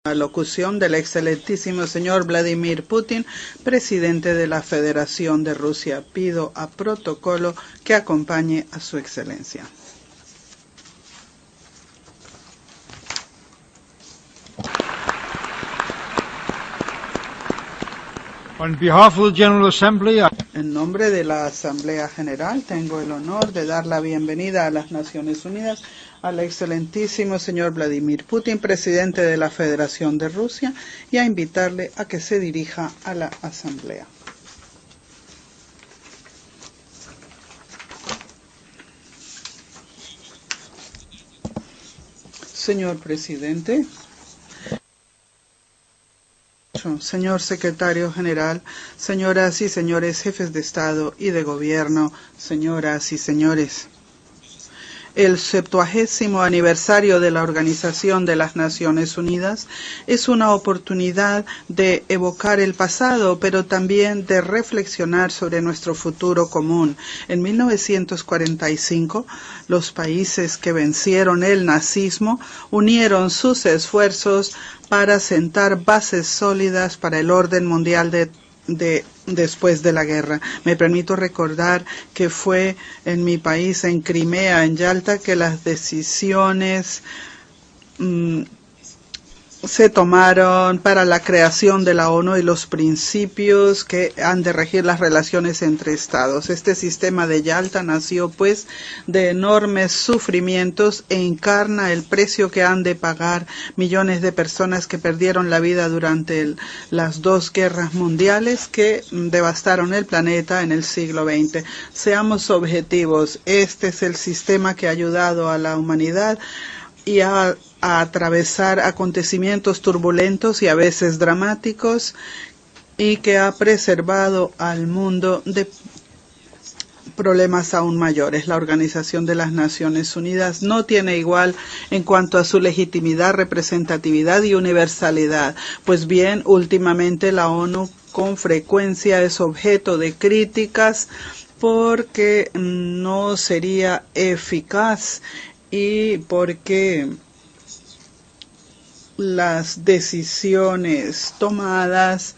La locución del excelentísimo señor Vladimir Putin, presidente de la Federación de Rusia. Pido a protocolo que acompañe a su excelencia. On behalf of the General Assembly, En nombre de la Asamblea General, tengo el honor de dar la bienvenida a las Naciones Unidas al excelentísimo señor Vladimir Putin, presidente de la Federación de Rusia, y a invitarle a que se dirija a la Asamblea. Señor presidente, señor secretario general, señoras y señores jefes de Estado y de Gobierno, señoras y señores. El 70º aniversario de la Organización de las Naciones Unidas es una oportunidad de evocar el pasado, pero también de reflexionar sobre nuestro futuro común. En 1945, los países que vencieron el nazismo unieron sus esfuerzos para sentar bases sólidas para el orden mundial después de la guerra. Me permito recordar que fue en mi país, en Crimea, en Yalta, que las decisiones se tomaron para la creación de la ONU y los principios que han de regir las relaciones entre estados. Este sistema de Yalta nació pues de enormes sufrimientos e encarna el precio que han de pagar millones de personas que perdieron la vida durante las dos guerras mundiales que devastaron el planeta en el siglo XX. Seamos objetivos, este es el sistema que ha ayudado a la humanidad y a atravesar acontecimientos turbulentos y a veces dramáticos, y que ha preservado al mundo de problemas aún mayores. La Organización de las Naciones Unidas no tiene igual en cuanto a su legitimidad, representatividad y universalidad. Pues bien, últimamente la ONU con frecuencia es objeto de críticas porque no sería eficaz y porque las decisiones tomadas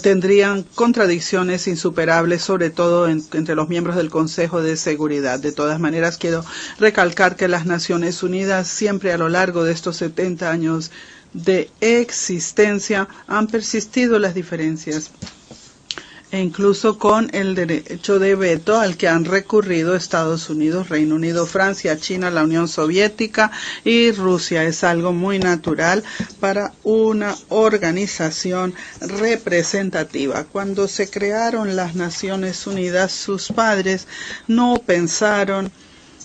tendrían contradicciones insuperables, sobre todo entre los miembros del Consejo de Seguridad. De todas maneras, quiero recalcar que las Naciones Unidas siempre a lo largo de estos 70 años de existencia han persistido las diferencias, e incluso con el derecho de veto al que han recurrido Estados Unidos, Reino Unido, Francia, China, la Unión Soviética y Rusia. Es algo muy natural para una organización representativa. Cuando se crearon las Naciones Unidas, sus padres no pensaron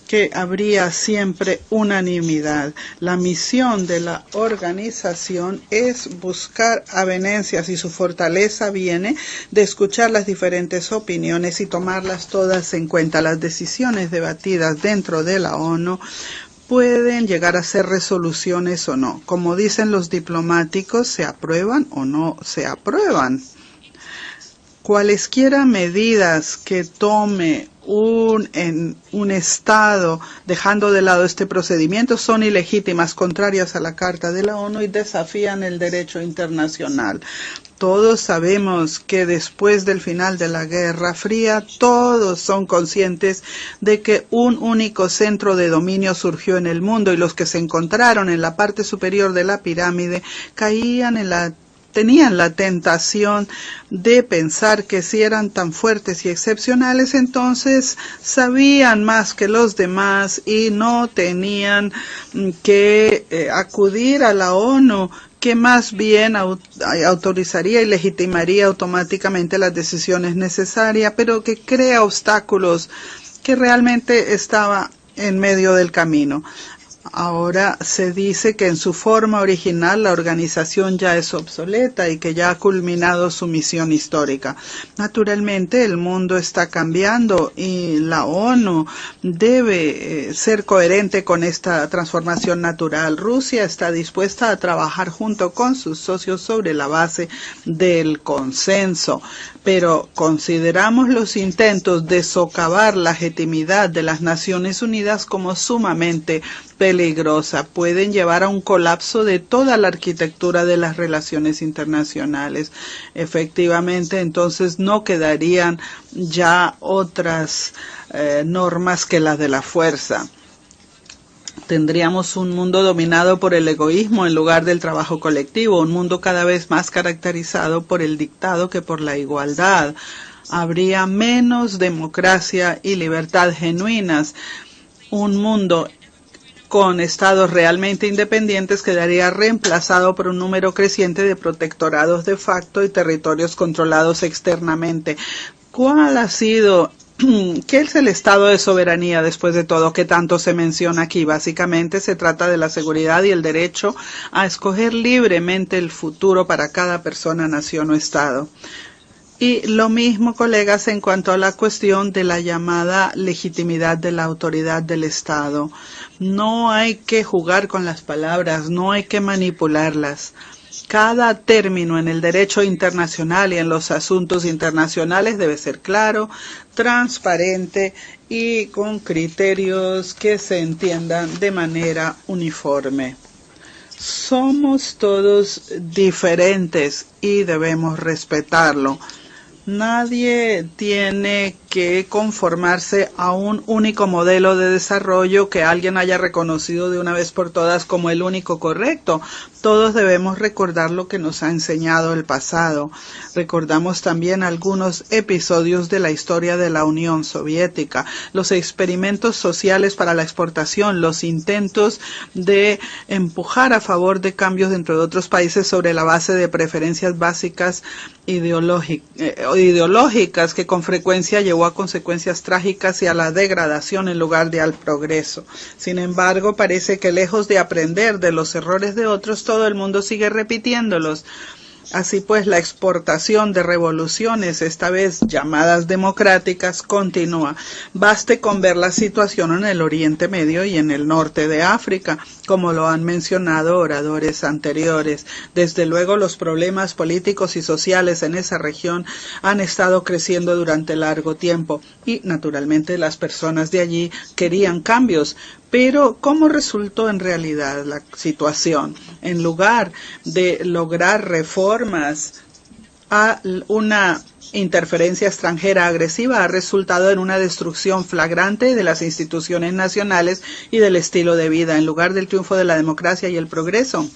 que habría siempre unanimidad. La misión de la organización es buscar avenencias y su fortaleza viene de escuchar las diferentes opiniones y tomarlas todas en cuenta. Las decisiones debatidas dentro de la ONU pueden llegar a ser resoluciones o no. Como dicen los diplomáticos, se aprueban o no se aprueban. Cualesquiera medidas que tome un Estado dejando de lado este procedimiento son ilegítimas, contrarias a la Carta de la ONU y desafían el derecho internacional. Todos sabemos que después del final de la Guerra Fría, todos son conscientes de que un único centro de dominio surgió en el mundo y los que se encontraron en la parte superior de la pirámide tenían la tentación de pensar que si eran tan fuertes y excepcionales, entonces sabían más que los demás y no tenían que acudir a la ONU, que más bien autorizaría y legitimaría automáticamente las decisiones necesarias, pero que crea obstáculos que realmente estaba en medio del camino. Ahora se dice que en su forma original la organización ya es obsoleta y que ya ha culminado su misión histórica. Naturalmente el mundo está cambiando y la ONU debe ser coherente con esta transformación natural. Rusia está dispuesta a trabajar junto con sus socios sobre la base del consenso, pero consideramos los intentos de socavar la legitimidad de las Naciones Unidas como sumamente peligrosa. Pueden llevar a un colapso de toda la arquitectura de las relaciones internacionales. Efectivamente, entonces no quedarían ya otras normas que las de la fuerza. Tendríamos un mundo dominado por el egoísmo en lugar del trabajo colectivo, un mundo cada vez más caracterizado por el dictado que por la igualdad. Habría menos democracia y libertad genuinas. Un mundo con estados realmente independientes quedaría reemplazado por un número creciente de protectorados de facto y territorios controlados externamente. ¿Cuál ha sido ¿Qué es el estado de soberanía después de todo que tanto se menciona aquí? Básicamente se trata de la seguridad y el derecho a escoger libremente el futuro para cada persona, nación o estado. Y lo mismo, colegas, en cuanto a la cuestión de la llamada legitimidad de la autoridad del Estado. No hay que jugar con las palabras, no hay que manipularlas. Cada término en el derecho internacional y en los asuntos internacionales debe ser claro, transparente y con criterios que se entiendan de manera uniforme. Somos todos diferentes y debemos respetarlo. Nadie tiene que conformarse a un único modelo de desarrollo que alguien haya reconocido de una vez por todas como el único correcto. Todos debemos recordar lo que nos ha enseñado el pasado. Recordamos también algunos episodios de la historia de la Unión Soviética, los experimentos sociales para la exportación, los intentos de empujar a favor de cambios dentro de otros países sobre la base de preferencias básicas ideológicas que con frecuencia llevó a consecuencias trágicas y a la degradación en lugar de al progreso. Sin embargo, parece que lejos de aprender de los errores de otros, todo el mundo sigue repitiéndolos. Así pues, la exportación de revoluciones, esta vez llamadas democráticas, continúa. Baste con ver la situación en el Oriente Medio y en el norte de África, como lo han mencionado oradores anteriores. Desde luego, los problemas políticos y sociales en esa región han estado creciendo durante largo tiempo y, naturalmente, las personas de allí querían cambios. Pero, ¿cómo resultó en realidad la situación? En lugar de lograr reformas a una interferencia extranjera agresiva, ha resultado en una destrucción flagrante de las instituciones nacionales y del estilo de vida, en lugar del triunfo de la democracia y el progreso.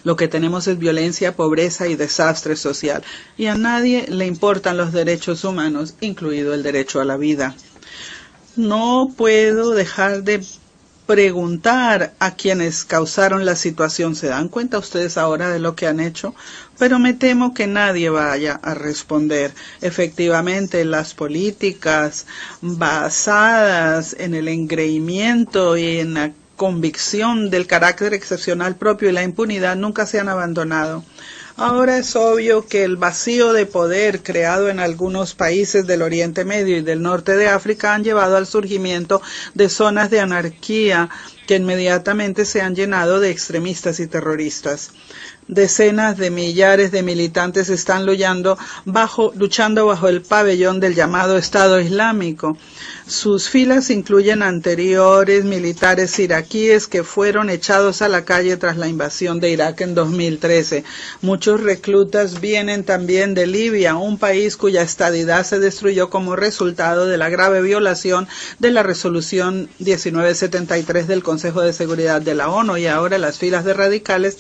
Lo que tenemos es violencia, pobreza y desastre social. Y a nadie le importan los derechos humanos, incluido el derecho a la vida. No puedo dejar de preguntar a quienes causaron la situación, ¿se dan cuenta ustedes ahora de lo que han hecho? Pero me temo que nadie vaya a responder. Efectivamente, las políticas basadas en el engreimiento y en la convicción del carácter excepcional propio y la impunidad nunca se han abandonado. Ahora es obvio que el vacío de poder creado en algunos países del Oriente Medio y del norte de África han llevado al surgimiento de zonas de anarquía que inmediatamente se han llenado de extremistas y terroristas. Decenas de millares de militantes están luchando bajo el pabellón del llamado Estado Islámico. Sus filas incluyen anteriores militares iraquíes que fueron echados a la calle tras la invasión de Irak en 2013. Muchos reclutas vienen también de Libia, un país cuya estabilidad se destruyó como resultado de la grave violación de la resolución 1973 del Consejo de Seguridad de la ONU, y ahora las filas de radicales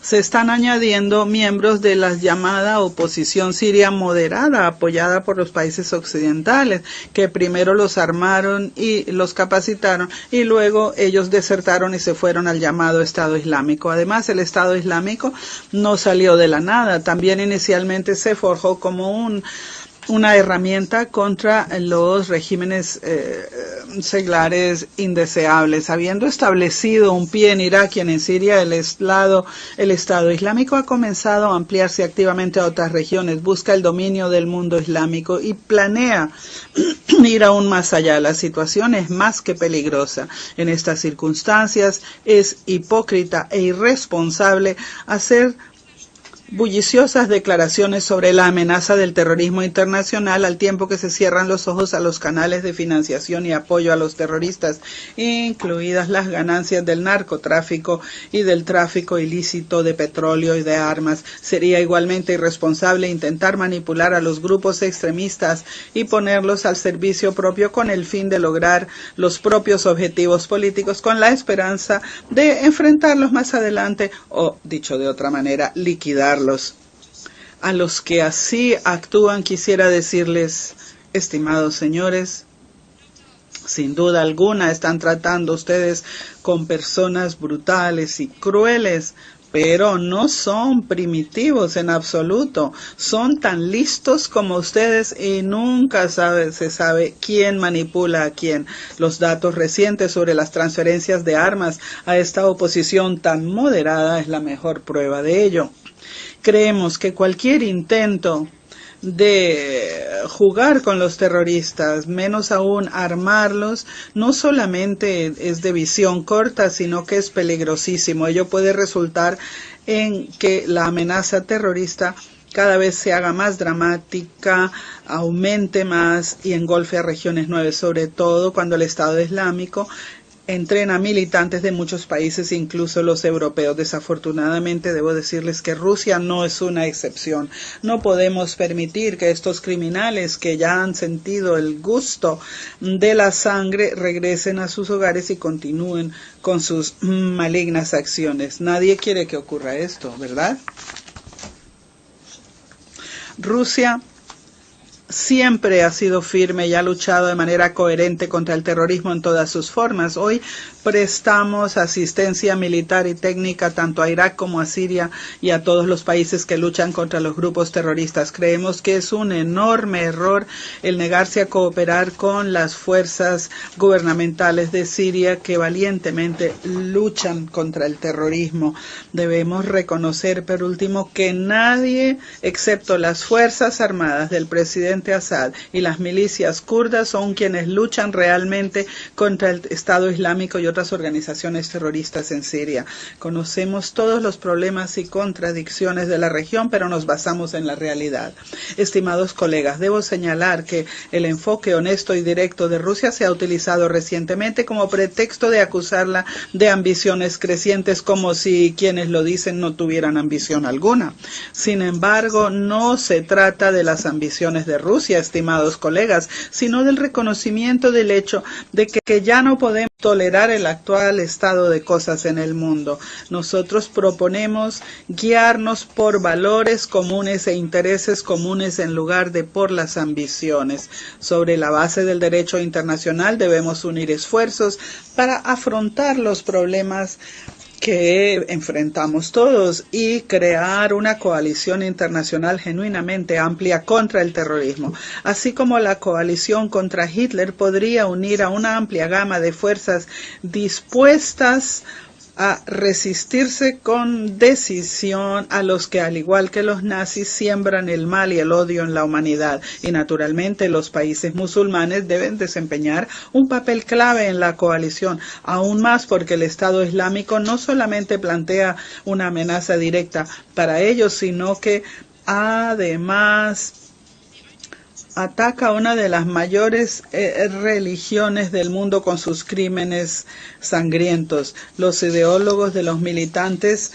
se están añadiendo miembros de la llamada oposición siria moderada, apoyada por los países occidentales, que primero los armaron y los capacitaron y luego ellos desertaron y se fueron al llamado Estado Islámico. Además, el Estado Islámico no salió de la nada, también inicialmente se forjó como una herramienta contra los regímenes seglares indeseables. Habiendo establecido un pie en Irak y en Siria, el Estado Islámico ha comenzado a ampliarse activamente a otras regiones, busca el dominio del mundo islámico y planea ir aún más allá. La situación es más que peligrosa. En estas circunstancias es hipócrita e irresponsable hacer bulliciosas declaraciones sobre la amenaza del terrorismo internacional al tiempo que se cierran los ojos a los canales de financiación y apoyo a los terroristas, incluidas las ganancias del narcotráfico y del tráfico ilícito de petróleo y de armas. Sería igualmente irresponsable intentar manipular a los grupos extremistas y ponerlos al servicio propio con el fin de lograr los propios objetivos políticos con la esperanza de enfrentarlos más adelante o, dicho de otra manera, liquidarlos. A los que así actúan quisiera decirles, estimados señores, sin duda alguna están tratando ustedes con personas brutales y crueles, pero no son primitivos en absoluto. Son tan listos como ustedes y nunca se sabe quién manipula a quién. Los datos recientes sobre las transferencias de armas a esta oposición tan moderada es la mejor prueba de ello. Creemos que cualquier intento de jugar con los terroristas, menos aún armarlos, no solamente es de visión corta, sino que es peligrosísimo. Ello puede resultar en que la amenaza terrorista cada vez se haga más dramática, aumente más y engolfe a regiones nuevas, sobre todo cuando el Estado Islámico entrena militantes de muchos países, incluso los europeos. Desafortunadamente, debo decirles que Rusia no es una excepción. No podemos permitir que estos criminales que ya han sentido el gusto de la sangre regresen a sus hogares y continúen con sus malignas acciones. Nadie quiere que ocurra esto, ¿verdad? Rusia siempre ha sido firme y ha luchado de manera coherente contra el terrorismo en todas sus formas. Hoy prestamos asistencia militar y técnica tanto a Irak como a Siria y a todos los países que luchan contra los grupos terroristas. Creemos que es un enorme error el negarse a cooperar con las fuerzas gubernamentales de Siria que valientemente luchan contra el terrorismo. Debemos reconocer, por último, que nadie, excepto las fuerzas armadas del presidente Assad y las milicias kurdas, son quienes luchan realmente contra el Estado Islámico y otras organizaciones terroristas en Siria. Conocemos todos los problemas y contradicciones de la región, pero nos basamos en la realidad. Estimados colegas, debo señalar que el enfoque honesto y directo de Rusia se ha utilizado recientemente como pretexto de acusarla de ambiciones crecientes, como si quienes lo dicen no tuvieran ambición alguna. Sin embargo, no se trata de las ambiciones de Rusia, estimados colegas, sino del reconocimiento del hecho de que ya no podemos tolerar el actual estado de cosas en el mundo. Nosotros proponemos guiarnos por valores comunes e intereses comunes en lugar de por las ambiciones. Sobre la base del derecho internacional debemos unir esfuerzos para afrontar los problemas que enfrentamos todos y crear una coalición internacional genuinamente amplia contra el terrorismo. Así como la coalición contra Hitler podría unir a una amplia gama de fuerzas dispuestas a resistirse con decisión a los que, al igual que los nazis, siembran el mal y el odio en la humanidad. Y naturalmente los países musulmanes deben desempeñar un papel clave en la coalición, aún más porque el Estado Islámico no solamente plantea una amenaza directa para ellos, sino que además ataca a una de las mayores religiones del mundo con sus crímenes sangrientos. Los ideólogos de los militantes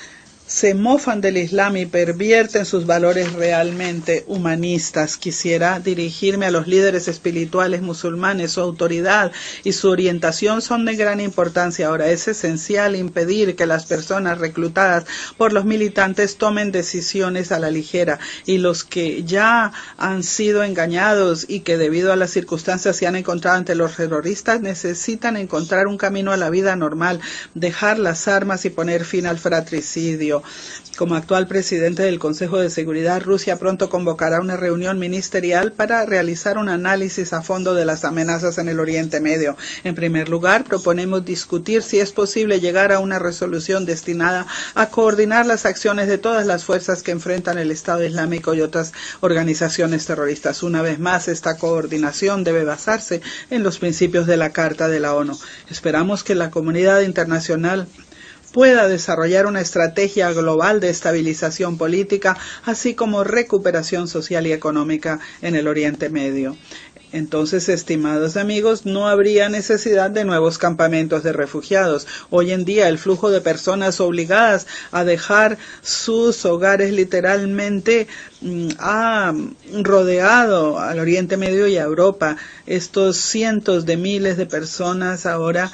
se mofan del Islam y pervierten sus valores realmente humanistas. Quisiera dirigirme a los líderes espirituales musulmanes. Su autoridad y su orientación son de gran importancia. Ahora es esencial impedir que las personas reclutadas por los militantes tomen decisiones a la ligera, y los que ya han sido engañados y que debido a las circunstancias se han encontrado ante los terroristas necesitan encontrar un camino a la vida normal, dejar las armas y poner fin al fratricidio. Como actual presidente del Consejo de Seguridad, Rusia pronto convocará una reunión ministerial para realizar un análisis a fondo de las amenazas en el Oriente Medio. En primer lugar, proponemos discutir si es posible llegar a una resolución destinada a coordinar las acciones de todas las fuerzas que enfrentan el Estado Islámico y otras organizaciones terroristas. Una vez más, esta coordinación debe basarse en los principios de la Carta de la ONU. Esperamos que la comunidad internacional pueda desarrollar una estrategia global de estabilización política, así como recuperación social y económica en el Oriente Medio. Entonces, estimados amigos, no habría necesidad de nuevos campamentos de refugiados. Hoy en día, el flujo de personas obligadas a dejar sus hogares literalmente ha rodeado al Oriente Medio y a Europa. Estos cientos de miles de personas ahora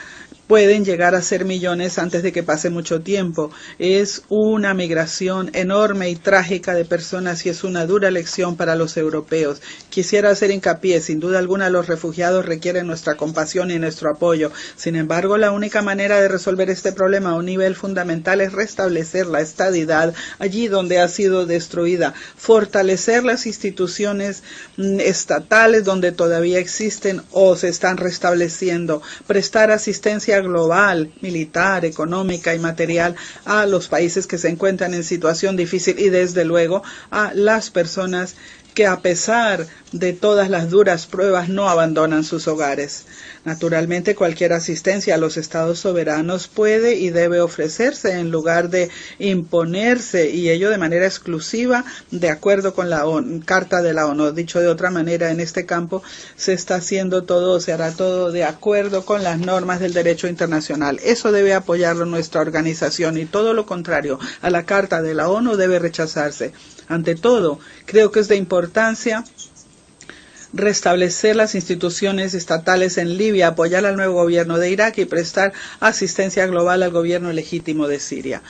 pueden llegar a ser millones antes de que pase mucho tiempo. Es una migración enorme y trágica de personas y es una dura lección para los europeos. Quisiera hacer hincapié, sin duda alguna los refugiados requieren nuestra compasión y nuestro apoyo. Sin embargo, la única manera de resolver este problema a un nivel fundamental es restablecer la estadidad allí donde ha sido destruida, fortalecer las instituciones estatales donde todavía existen o se están restableciendo, prestar asistencia global, militar, económica y material a los países que se encuentran en situación difícil y desde luego a las personas que a pesar de todas las duras pruebas no abandonan sus hogares. Naturalmente, cualquier asistencia a los estados soberanos puede y debe ofrecerse en lugar de imponerse, y ello de manera exclusiva de acuerdo con la Carta de la ONU. Dicho de otra manera, en este campo se está haciendo todo, se hará todo de acuerdo con las normas del derecho internacional. Eso debe apoyarlo nuestra organización y todo lo contrario a la Carta de la ONU debe rechazarse. Ante todo, creo que es de importancia restablecer las instituciones estatales en Libia, apoyar al nuevo gobierno de Irak y prestar asistencia global al gobierno legítimo de Siria.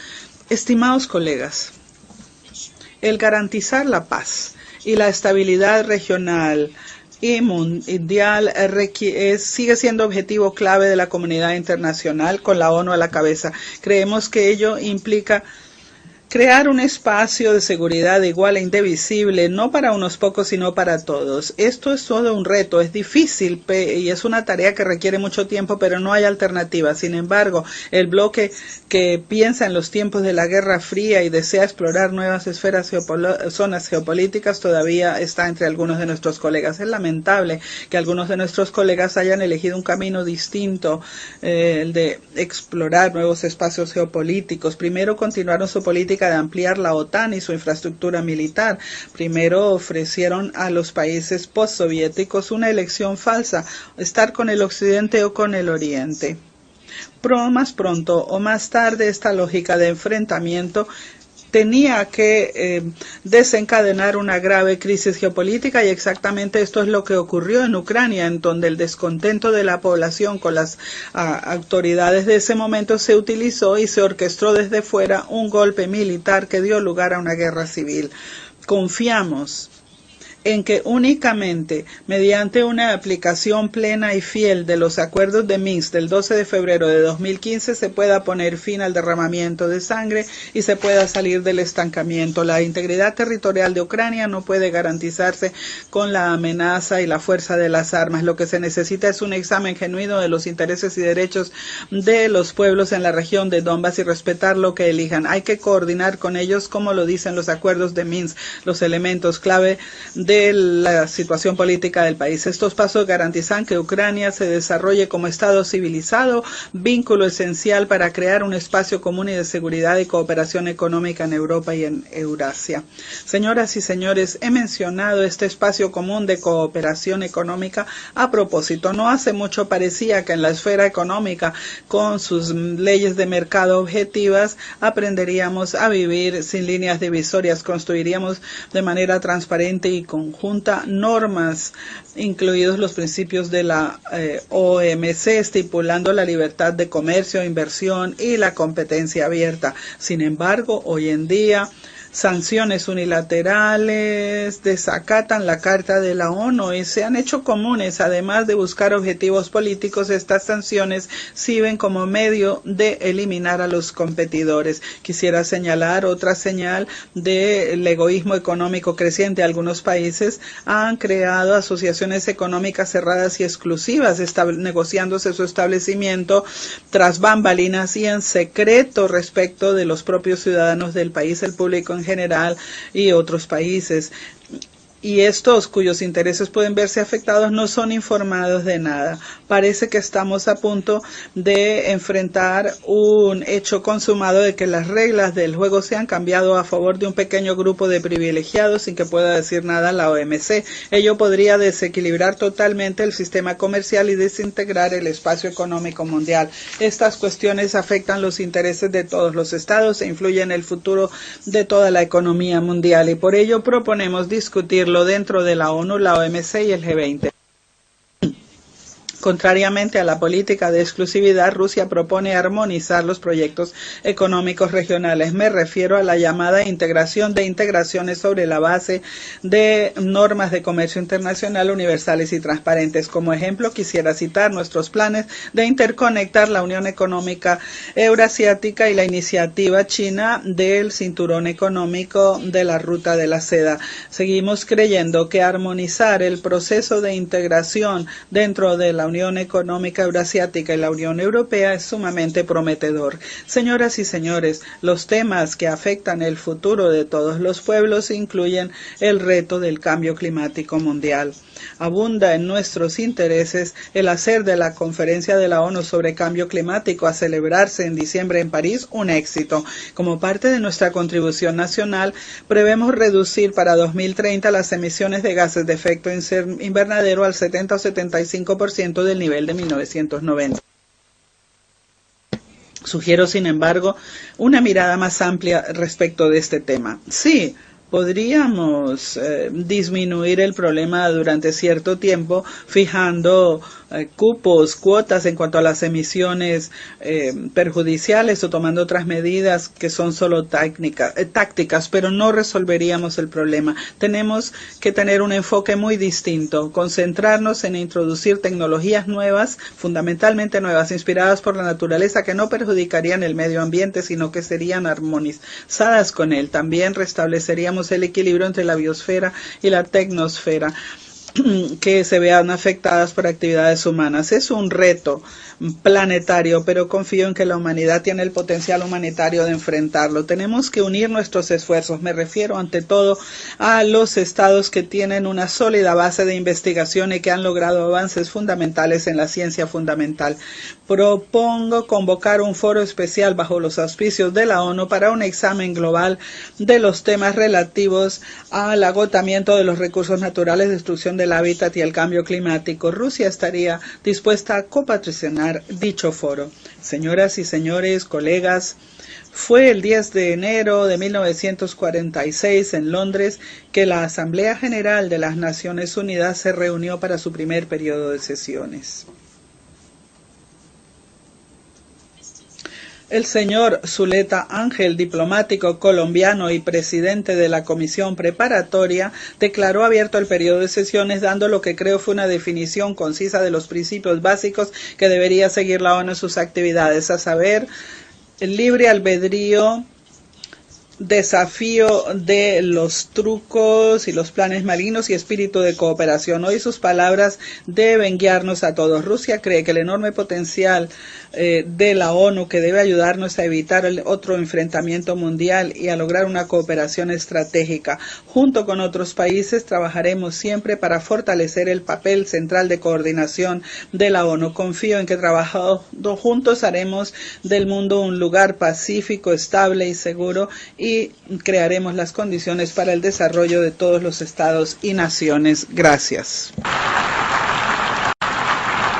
Estimados colegas, el garantizar la paz y la estabilidad regional y mundial sigue siendo objetivo clave de la comunidad internacional con la ONU a la cabeza. Creemos que ello implica crear un espacio de seguridad igual e indivisible, no para unos pocos, sino para todos. Esto es todo un reto, es difícil y es una tarea que requiere mucho tiempo, pero no hay alternativa. Sin embargo, el bloque que piensa en los tiempos de la Guerra Fría y desea explorar nuevas zonas geopolíticas todavía está entre algunos de nuestros colegas. Es lamentable que algunos de nuestros colegas hayan elegido un camino distinto, el de explorar nuevos espacios geopolíticos. Primero continuaron su política de ampliar la OTAN y su infraestructura militar. Primero ofrecieron a los países postsoviéticos una elección falsa, estar con el Occidente o con el Oriente. Más pronto o más tarde esta lógica de enfrentamiento tenía que desencadenar una grave crisis geopolítica y exactamente esto es lo que ocurrió en Ucrania, en donde el descontento de la población con las autoridades de ese momento se utilizó y se orquestó desde fuera un golpe militar que dio lugar a una guerra civil. Confiamos en que únicamente mediante una aplicación plena y fiel de los acuerdos de Minsk del 12 de febrero de 2015 se pueda poner fin al derramamiento de sangre y se pueda salir del estancamiento. La integridad territorial de Ucrania no puede garantizarse con la amenaza y la fuerza de las armas. Lo que se necesita es un examen genuino de los intereses y derechos de los pueblos en la región de Donbass y respetar lo que elijan. Hay que coordinar con ellos, como lo dicen los acuerdos de Minsk, los elementos clave de la situación política del país. Estos pasos garantizan que Ucrania se desarrolle como Estado civilizado, vínculo esencial para crear un espacio común y de seguridad y cooperación económica en Europa y en Eurasia. Señoras y señores, he mencionado este espacio común de cooperación económica a propósito. No hace mucho parecía que en la esfera económica, con sus leyes de mercado objetivas, aprenderíamos a vivir sin líneas divisorias, construiríamos de manera transparente y conjunta normas, incluidos los principios de la OMC, estipulando la libertad de comercio, inversión y la competencia abierta. Sin embargo, hoy en día, sanciones unilaterales desacatan la Carta de la ONU y se han hecho comunes. Además de buscar objetivos políticos, estas sanciones sirven como medio de eliminar a los competidores. Quisiera señalar otra señal del egoísmo económico creciente. Algunos países han creado asociaciones económicas cerradas y exclusivas, negociándose su establecimiento tras bambalinas y en secreto respecto de los propios ciudadanos del país, el público en general y otros países. y estos cuyos intereses pueden verse afectados no son informados de nada. Parece que estamos a punto de enfrentar un hecho consumado de que las reglas del juego se han cambiado a favor de un pequeño grupo de privilegiados sin que pueda decir nada la OMC. Ello podría desequilibrar totalmente el sistema comercial y desintegrar el espacio económico mundial. Estas cuestiones afectan los intereses de todos los estados e influyen en el futuro de toda la economía mundial, y por ello proponemos discutir dentro de la ONU, la OMC y el G20. Contrariamente a la política de exclusividad, Rusia propone armonizar los proyectos económicos regionales. Me refiero a la llamada integración de integraciones sobre la base de normas de comercio internacional universales y transparentes. Como ejemplo, quisiera citar nuestros planes de interconectar la Unión Económica Eurasiática y la iniciativa china del Cinturón Económico de la Ruta de la Seda. Seguimos creyendo que armonizar el proceso de integración dentro de la Unión Económica Eurasiática y la Unión Europea es sumamente prometedor. Señoras y señores, los temas que afectan el futuro de todos los pueblos incluyen el reto del cambio climático mundial. Abunda en nuestros intereses el hacer de la conferencia de la ONU sobre cambio climático a celebrarse en diciembre en París un éxito. Como parte de nuestra contribución nacional, prevemos reducir para 2030 las emisiones de gases de efecto invernadero al 70 o 75% del nivel de 1990. Sugiero, sin embargo, una mirada más amplia respecto de este tema. Sí, podríamos disminuir el problema durante cierto tiempo fijando cupos, cuotas en cuanto a las emisiones perjudiciales o tomando otras medidas que son solo tácticas, pero no resolveríamos el problema. Tenemos que tener un enfoque muy distinto, concentrarnos en introducir tecnologías nuevas, fundamentalmente nuevas, inspiradas por la naturaleza, que no perjudicarían el medio ambiente, sino que serían armonizadas con él. También restableceríamos el equilibrio entre la biosfera y la tecnosfera, que se vean afectadas por actividades humanas. Es un reto planetario, pero confío en que la humanidad tiene el potencial humanitario de enfrentarlo. Tenemos que unir nuestros esfuerzos. Me refiero ante todo a los estados que tienen una sólida base de investigación y que han logrado avances fundamentales en la ciencia fundamental. Propongo convocar un foro especial bajo los auspicios de la ONU para un examen global de los temas relativos al agotamiento de los recursos naturales, destrucción del hábitat y el cambio climático. Rusia estaría dispuesta a copatrocinar dicho foro. Señoras y señores, colegas, fue el 10 de enero de 1946 en Londres que la Asamblea General de las Naciones Unidas se reunió para su primer periodo de sesiones. El señor Zuleta Ángel, diplomático colombiano y presidente de la Comisión Preparatoria, declaró abierto el periodo de sesiones, dando lo que creo fue una definición concisa de los principios básicos que debería seguir la ONU en sus actividades, a saber, el libre albedrío, desafío de los trucos y los planes malignos y espíritu de cooperación. Hoy sus palabras deben guiarnos a todos. Rusia cree que el enorme potencial de la ONU, que debe ayudarnos a evitar otro enfrentamiento mundial y a lograr una cooperación estratégica. Junto con otros países trabajaremos siempre para fortalecer el papel central de coordinación de la ONU. Confío en que trabajando juntos haremos del mundo un lugar pacífico, estable y seguro, y crearemos las condiciones para el desarrollo de todos los estados y naciones. Gracias.